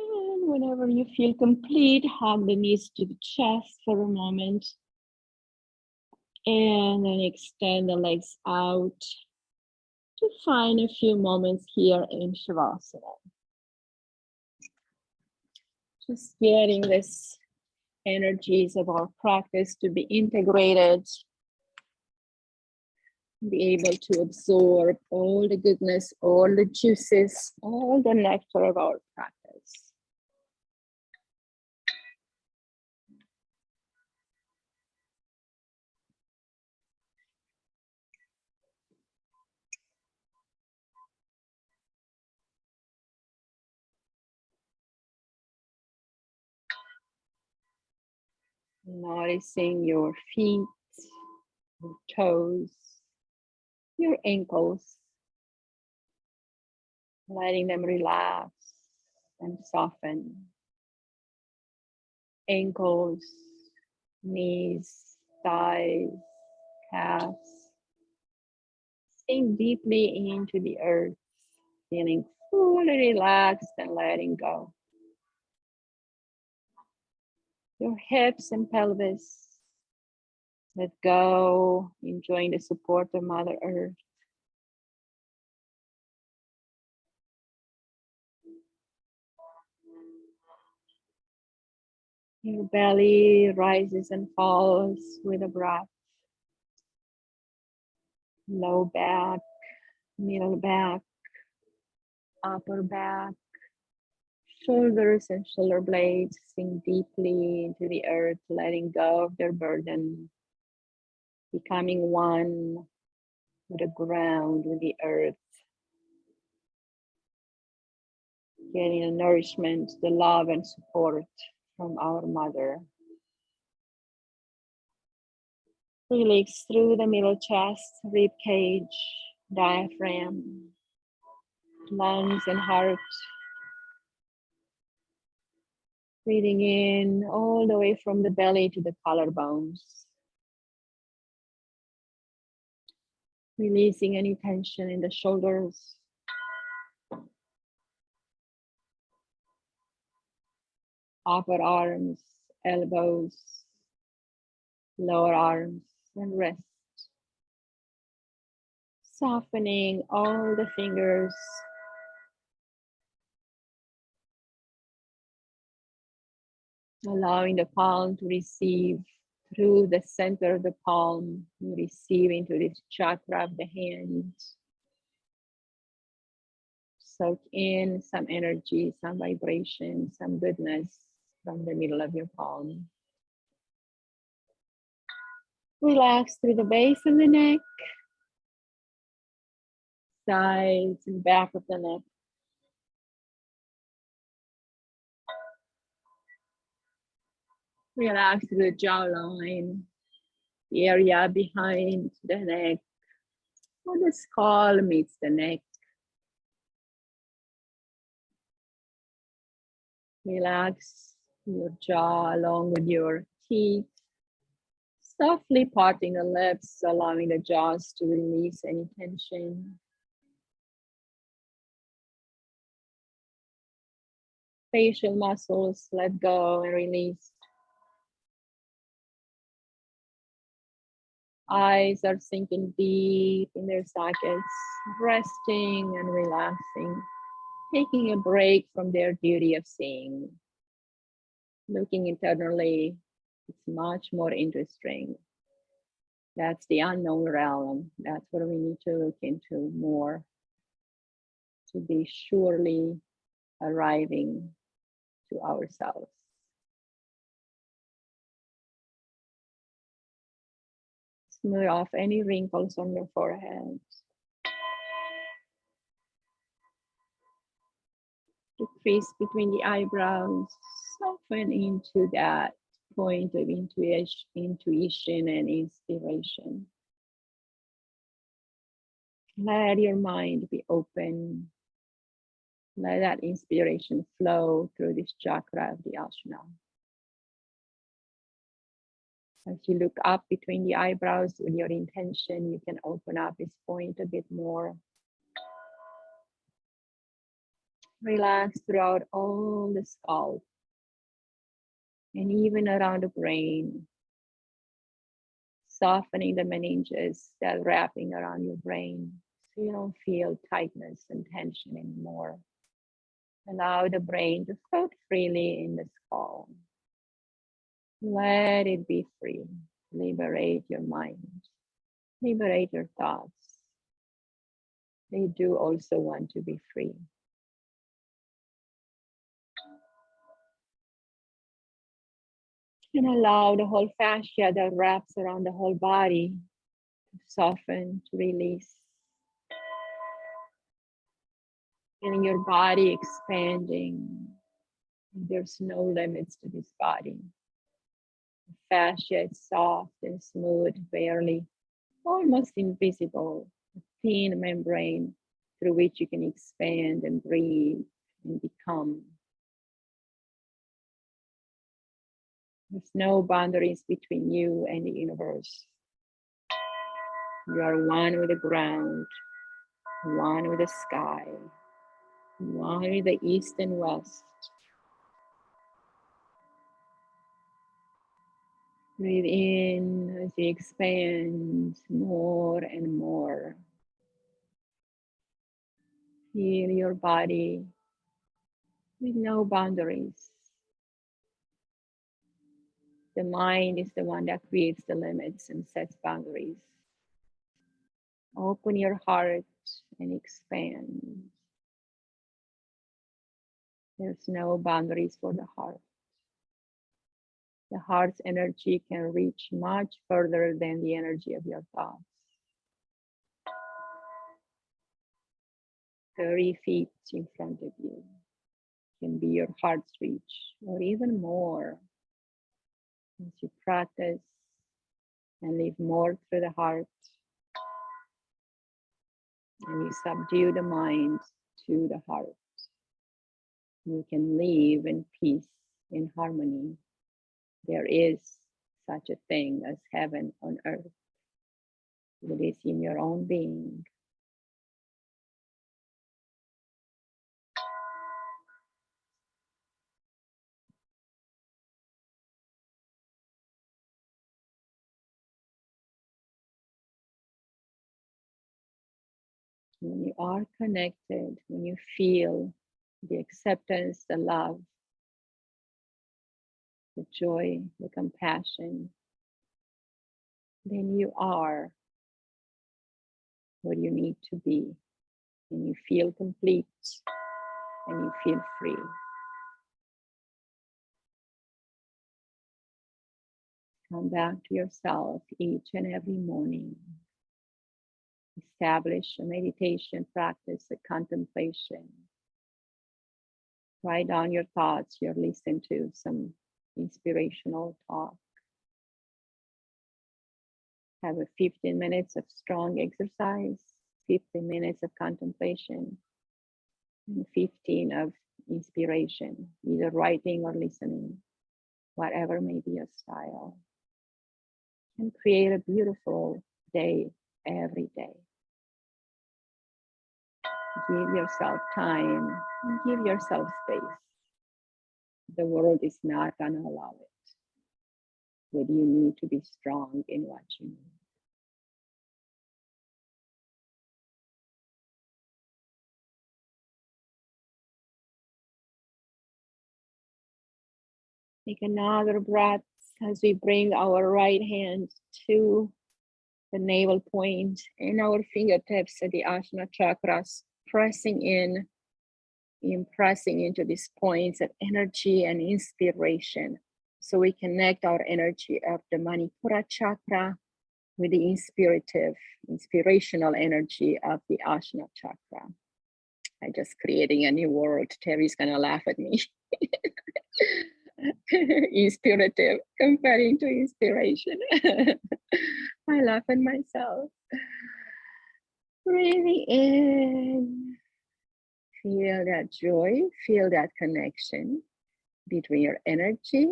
And whenever you feel complete, hug the knees to the chest for a moment. And then extend the legs out to find a few moments here in Shavasana. Just getting this energies of our practice to be integrated, be able to absorb all the goodness, all the juices, all the nectar of our practice. Noticing your feet, your toes, your ankles, letting them relax and soften. Ankles, knees, thighs, calves. Sink deeply into the earth, feeling fully relaxed and letting go. Your hips and pelvis, let go, enjoying the support of Mother Earth. Your belly rises and falls with a breath. Low back, middle back, upper back, shoulders and shoulder blades sink deeply into the earth, letting go of their burden, becoming one with the ground, with the earth, getting the nourishment, the love and support from our Mother. Release through the middle chest, rib cage, diaphragm, lungs and heart. Breathing in all the way from the belly to the collarbones. Releasing any tension in the shoulders. Upper arms, elbows, lower arms, and wrists. Softening all the fingers. Allowing the palm to receive through the center of the palm. You receive into this chakra of the hand. Soak in some energy, some vibration, some goodness from the middle of your palm. Relax through the base of the neck, sides and back of the neck. Relax through the jawline, the area behind the neck, where the skull meets the neck. Relax your jaw along with your teeth, softly parting the lips, allowing the jaws to release any tension. Facial muscles, let go and release. Eyes are sinking deep in their sockets, resting and relaxing, taking a break from their duty of seeing, looking internally, It's much more interesting. That's the unknown realm. That's what we need to look into more to be surely arriving to ourselves. Smooth off any wrinkles on your forehead. The crease between the eyebrows, soften into that point of intuition and inspiration. Let your mind be open. Let that inspiration flow through this chakra of the Ajna. As you look up between the eyebrows with your intention, you can open up this point a bit more. Relax throughout all the scalp and even around the brain, softening the meninges that wrapping around your brain so you don't feel tightness and tension anymore. Allow the brain to float freely in the skull. Let it be free. Liberate your mind. Liberate your thoughts. They do also want to be free. And allow the whole fascia that wraps around the whole body to soften, to release. Feeling your body expanding. There's no limits to this body. The fascia is soft and smooth, barely, almost invisible. A thin membrane through which you can expand and breathe and become. There's no boundaries between you and the universe. You are one with the ground, one with the sky, one with the east and west. Breathe in as you expand more and more. Feel your body with no boundaries. The mind is the one that creates the limits and sets boundaries. Open your heart and expand. There's no boundaries for the heart. The heart's energy can reach much further than the energy of your thoughts. 30 feet in front of you can be your heart's reach, or even more. As you practice and live more through the heart, and you subdue the mind to the heart, you can live in peace, in harmony. There is such a thing as heaven on earth. It is in your own being. When you are connected, when you feel the acceptance, the love, the joy, the compassion, then you are what you need to be. And you feel complete and you feel free. Come back to yourself each and every morning. Establish a meditation practice, a contemplation. Write down your thoughts, you listen to some inspirational talk. Have a 15 minutes of strong exercise, 15 minutes of contemplation, and 15 of inspiration, either writing or listening, whatever may be your style. And create a beautiful day every day. Give yourself time and give yourself space. The world is not going to allow it, but you need to be strong in what you need. Take another breath As we bring our right hand to the navel point and our fingertips at the Ajna chakras, pressing in, impressing into these points of energy and inspiration. So we connect our energy of the Manipura chakra with the inspirational energy of the Ajna chakra. I'm just creating a new word. Terry's gonna laugh at me. Inspirative, comparing to inspiration. I laugh at myself. Breathing in. Feel that joy, feel that connection between your energy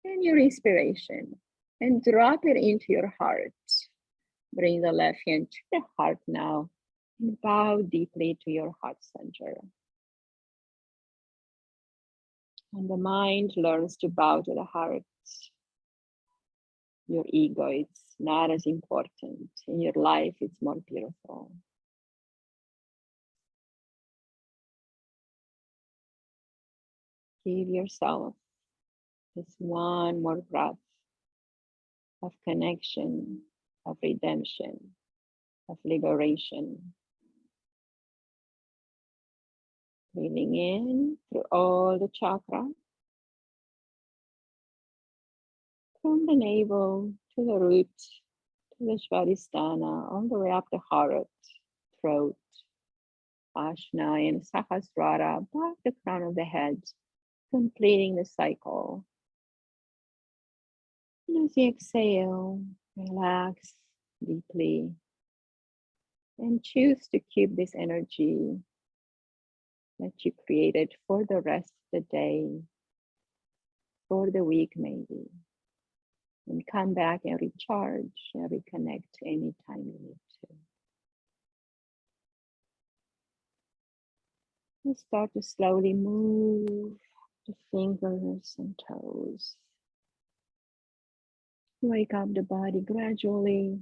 and your inspiration. And drop it into your heart. Bring the left hand to the heart now. And bow deeply to your heart center. And the mind learns to bow to the heart. Your ego is not as important. In your life, it's more beautiful. Give yourself this one more breath of connection, of redemption, of liberation. Breathing in through all the chakras, from the navel to the root, to the Svadhisthana, all the way up the heart, throat, Ajna and Sahasrara, back the crown of the head, completing the cycle. And as you exhale, relax deeply and choose to keep this energy that you created for the rest of the day, for the week maybe. And come back and recharge and reconnect anytime you need to. And start to slowly move the fingers and toes. Wake up the body gradually.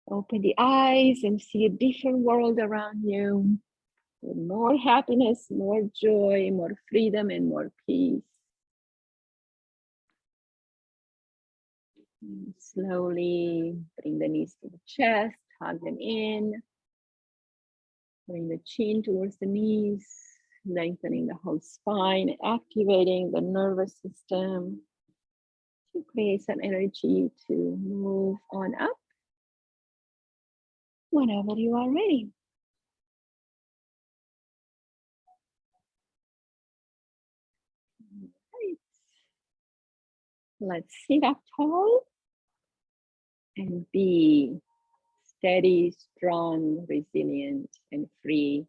Open the eyes and see a different world around you with more happiness, more joy, more freedom, and more peace. And slowly bring the knees to the chest, hug them in. Bring the chin towards the knees, lengthening the whole spine, activating the nervous system to create some energy to move on up whenever you are ready. Right. Let's sit up tall and be steady, strong, resilient, and free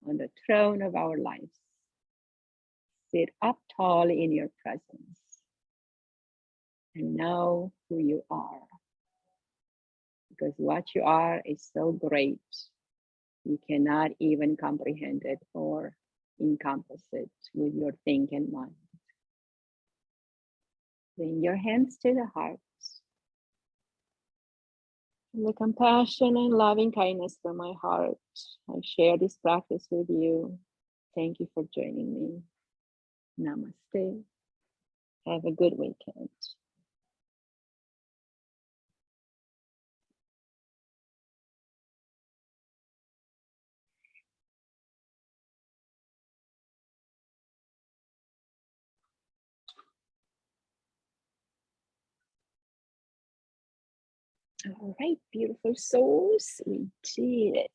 on the throne of our lives. Sit up tall in your presence and know who you are. Because what you are is so great, you cannot even comprehend it or encompass it with your thinking mind. Bring your hands to the heart. The compassion and loving kindness from my heart, I share this practice with you. Thank you for joining me. Namaste. Have a good weekend. All right, beautiful souls, we did it.